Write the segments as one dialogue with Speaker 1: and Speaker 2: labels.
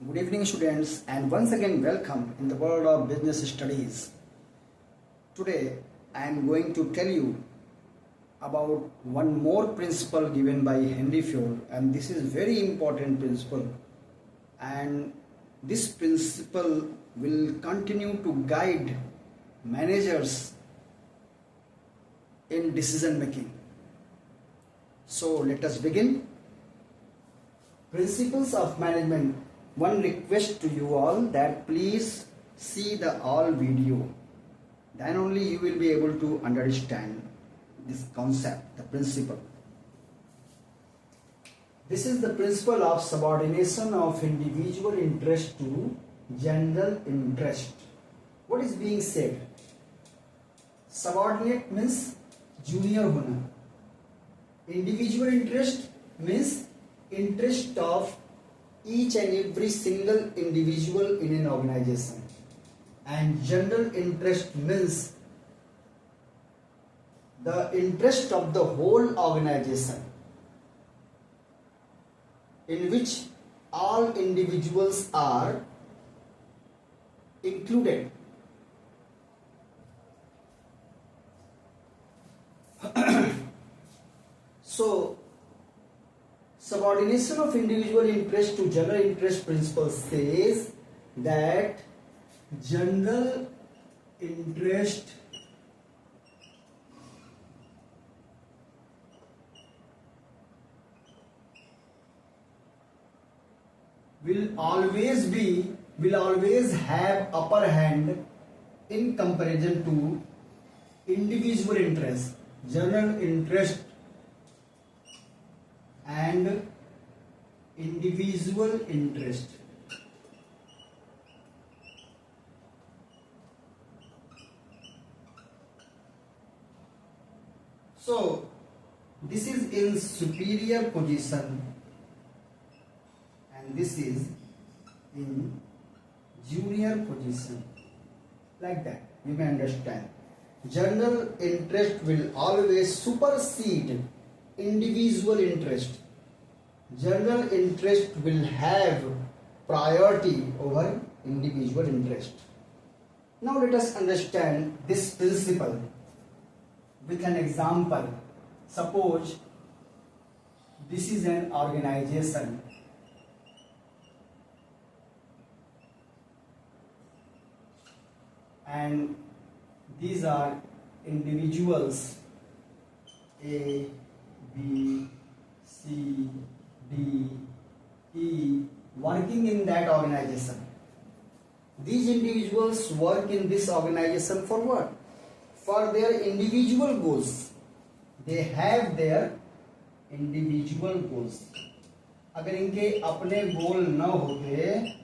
Speaker 1: Good evening, students, and once again, welcome in the world of business studies. Today, I am going to tell you about one more principle given by Henry Ford, and this is very important principle. And this principle will continue to guide managers in decision making. So, let us begin. Principles of management. One request to you all that please see the all video. Then only you will be able to understand this concept, the principle. This is the principle of subordination of individual interest to general interest. What is being said? Subordinate means junior hona. Individual interest means interest of each and every single individual in an organization, and general interest means the interest of the whole organization in which all individuals are included. So, subordination of individual interest to general interest principle says that general interest will always have upper hand in comparison to individual interest. General interest and individual interest. So, this is in superior position and this is in junior position. Like that, you may understand. General interest will always supersede individual interest. General interest will have priority over individual interest. Now let us understand this principle with an example. Suppose this is an organization and these are individuals A, B, C, D, E working in that organization. These individuals work in this organization for what? For their individual goals. They have their individual goals. अगर इनके अपने गोल न होते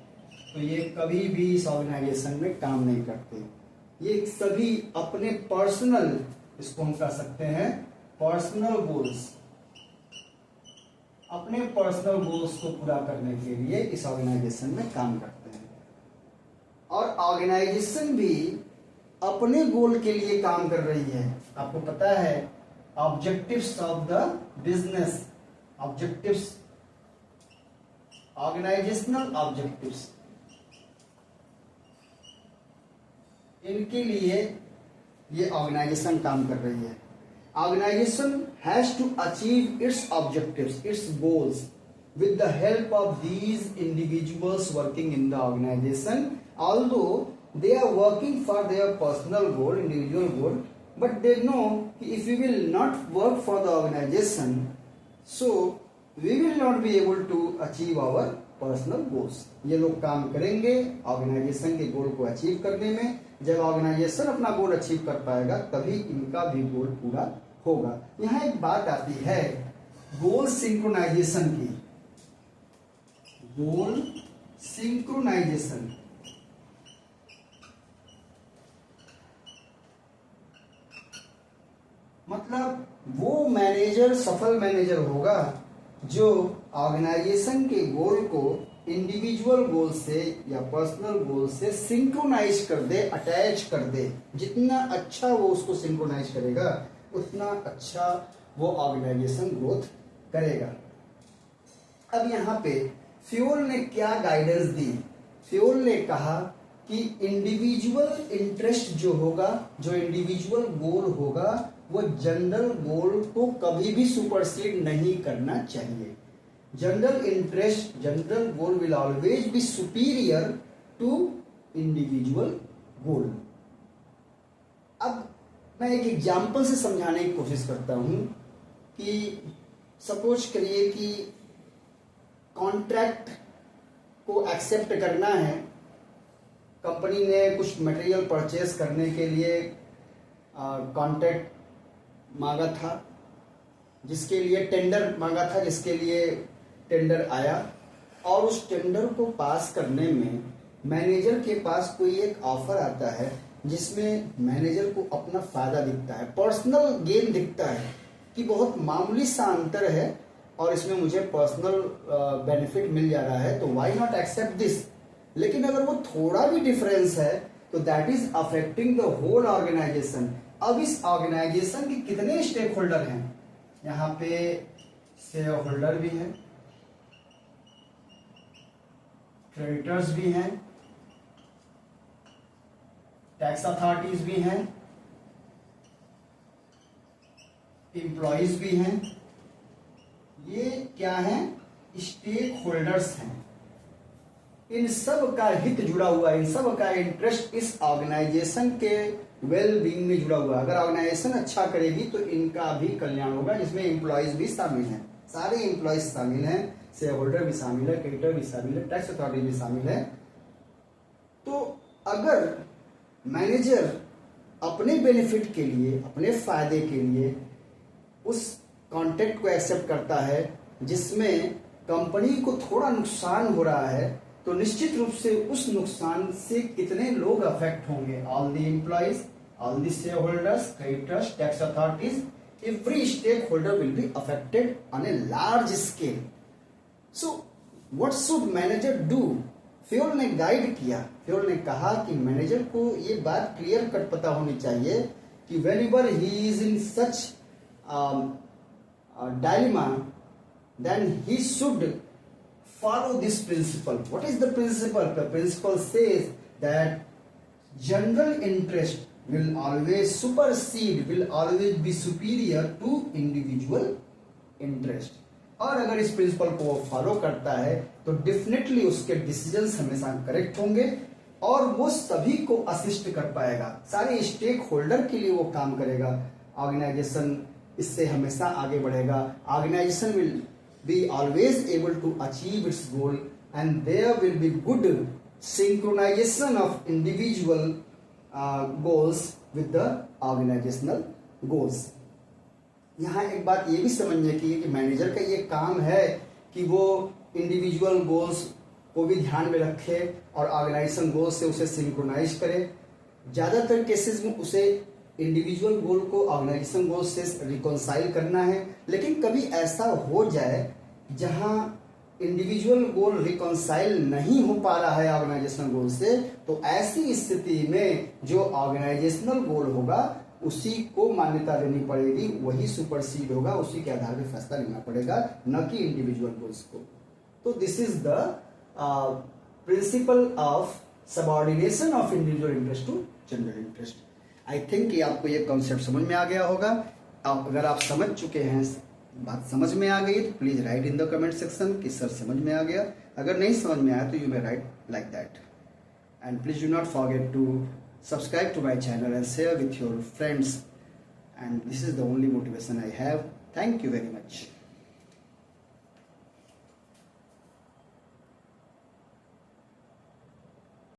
Speaker 1: तो ये कभी भी इस ऑर्गेनाइजेशन में काम नहीं करते. ये सभी अपने पर्सनल, इसको हम कह सकते हैं पर्सनल गोल्स, अपने पर्सनल गोल्स को पूरा करने के लिए इस ऑर्गेनाइजेशन में काम करते हैं. और ऑर्गेनाइजेशन भी अपने गोल के लिए काम कर रही है. आपको पता है objectives of the business, objectives, organisational objectives, इनके लिए ये ऑर्गेनाइजेशन काम कर रही है. Organization has to achieve its objectives, its goals, with the help of these individuals working in the organization. Although they are working for their personal goal, individual goal, but they know if we will not work for the organization, so we will not be able to achieve our personal goals. ये लोग काम करेंगे organisation के गोल को achieve करने में. जब organisation अपना गोल अचीव कर पाएगा तभी इनका भी गोल पूरा होगा. यहाँ एक बात आती है गोल सिंक्रोनाइजेशन की. गोल सिंक्रोनाइजेशन मतलब वो मैनेजर सफल मैनेजर होगा जो ऑर्गेनाइजेशन के गोल को इंडिविजुअल गोल से या पर्सनल गोल से सिंक्रोनाइज कर दे, अटैच कर दे. जितना अच्छा वो उसको सिंक्रोनाइज करेगा उतना अच्छा वो ऑर्गेनाइजेशन ग्रोथ करेगा. अब यहाँ पे फ्यूल ने क्या गाइडेंस दी? फ्यूल ने कहा कि इंडिविजुअल इंटरेस्ट जो होगा, जो इंडिविजुअल गोल होगा, वो जनरल गोल को कभी भी सुपरसीड नहीं करना चाहिए। General interest, general goal will always be superior to individual goal. अब मैं एक एग्जाम्पल से समझाने की कोशिश करता हूं कि सपोज करिए कि कॉन्ट्रैक्ट को एक्सेप्ट करना है, कंपनी ने कुछ मटेरियल परचेज करने के लिए कॉन्ट्रैक्ट मांगा था, जिसके लिए टेंडर मांगा था, जिसके लिए टेंडर आया, और उस टेंडर को पास करने में मैनेजर के पास कोई एक ऑफर आता है जिसमें मैनेजर को अपना फायदा दिखता है, पर्सनल गेन दिखता है कि बहुत मामूली सा अंतर है और इसमें मुझे पर्सनल बेनिफिट मिल जा रहा है, तो व्हाई नॉट एक्सेप्ट दिस। लेकिन अगर वो थोड़ा भी डिफरेंस है तो that is affecting the whole organisation. अब इस ऑर्गेनाइजेशन के कितने स्टेक होल्डर हैं? यहाँ पे शेयर होल्डर भी हैं, क्रेडिटर्स भी हैं, टैक्स अथॉरिटीज भी हैं, एम्प्लॉयज भी हैं। ये क्या हैं? स्टेक होल्डर्स हैं। इन सब का हित जुड़ा हुआ है, इन सब का इंटरेस्ट इस ऑर्गेनाइजेशन के वेल बीइंग में जुड़ा हुआ है। अगर ऑर्गेनाइजेशन अच्छा करेगी तो इनका भी कल्याण होगा, जिसमें एम्प्लॉयज भी शामिल हैं, सारे एम्प्लॉयज शामिल हैं, शेयर होल्डर भी शामिल है, क्रेडिटर भी शामिल है, टैक्स अथॉरिटी भी शामिल है। तो अगर मैनेजर अपने बेनिफिट के लिए, अपने फायदे के लिए उस कॉन्ट्रैक्ट को एक्सेप्ट करता है जिसमें कंपनी को थोड़ा नुकसान हो रहा है, तो निश्चित रूप से उस नुकसान से कितने लोग अफेक्ट होंगे? All the employees, all the shareholders, creditors, tax authorities, every stakeholder will be affected on a large scale. So what should manager do? Fayol ने गाइड किया, फ्यूल ने कहा कि मैनेजर को ये बात क्लियर कट पता होनी चाहिए कि whenever he is in such dilemma, then he should follow this principle. What is the principle? The principle says that general interest will always supersede, will always be superior to individual interest. और अगर इस principal को वो follow करता है तो definitely उसके decisions हमेशा करेक्ट होंगे और वो सभी को असिस्ट कर पाएगा, सारे स्टेक होल्डर के लिए वो काम करेगा। ऑर्गेनाइजेशन इससे हमेशा आगे बढ़ेगा। Organisation will be always able to achieve its goal and there will be good synchronisation of individual goals with the organisational goals. यहाँ एक बात ये भी समझने की है कि मैनेजर का ये काम है कि वो इंडिविजुअल गोल्स को भी ध्यान में रखे और ऑर्गेनाइजेशन गोल्स से उसे सिंक्रोनाइज करे। ज़्यादातर केसेस में उसे इंडिविजुअल गोल को ऑर्गेनाइजेशन गोल से रिकॉन्साइल करना है, लेकिन कभी ऐसा हो जाए जहां इंडिविजुअल गोल रिकॉन्साइल नहीं हो पा रहा है ऑर्गेनाइजेशनल गोल से, तो ऐसी स्थिति में जो ऑर्गेनाइजेशनल गोल होगा उसी को मान्यता देनी पड़ेगी, वही सुपरसीड होगा, उसी के आधार पर फैसला लेना पड़ेगा, न कि इंडिविजुअल गोल्स को। तो this is the principle of subordination of individual interest to general interest. I think कि आपको ये कॉन्सेप्ट समझ में आ गया होगा। अगर आप समझ चुके हैं, बात समझ में आ गई, तो please right in the comment section कि सर समझ में आ गया। अगर नहीं समझ में आया तो you may write like that. And please do not forget to subscribe to my channel and share with your friends, and this is the only motivation I have. Thank you very much.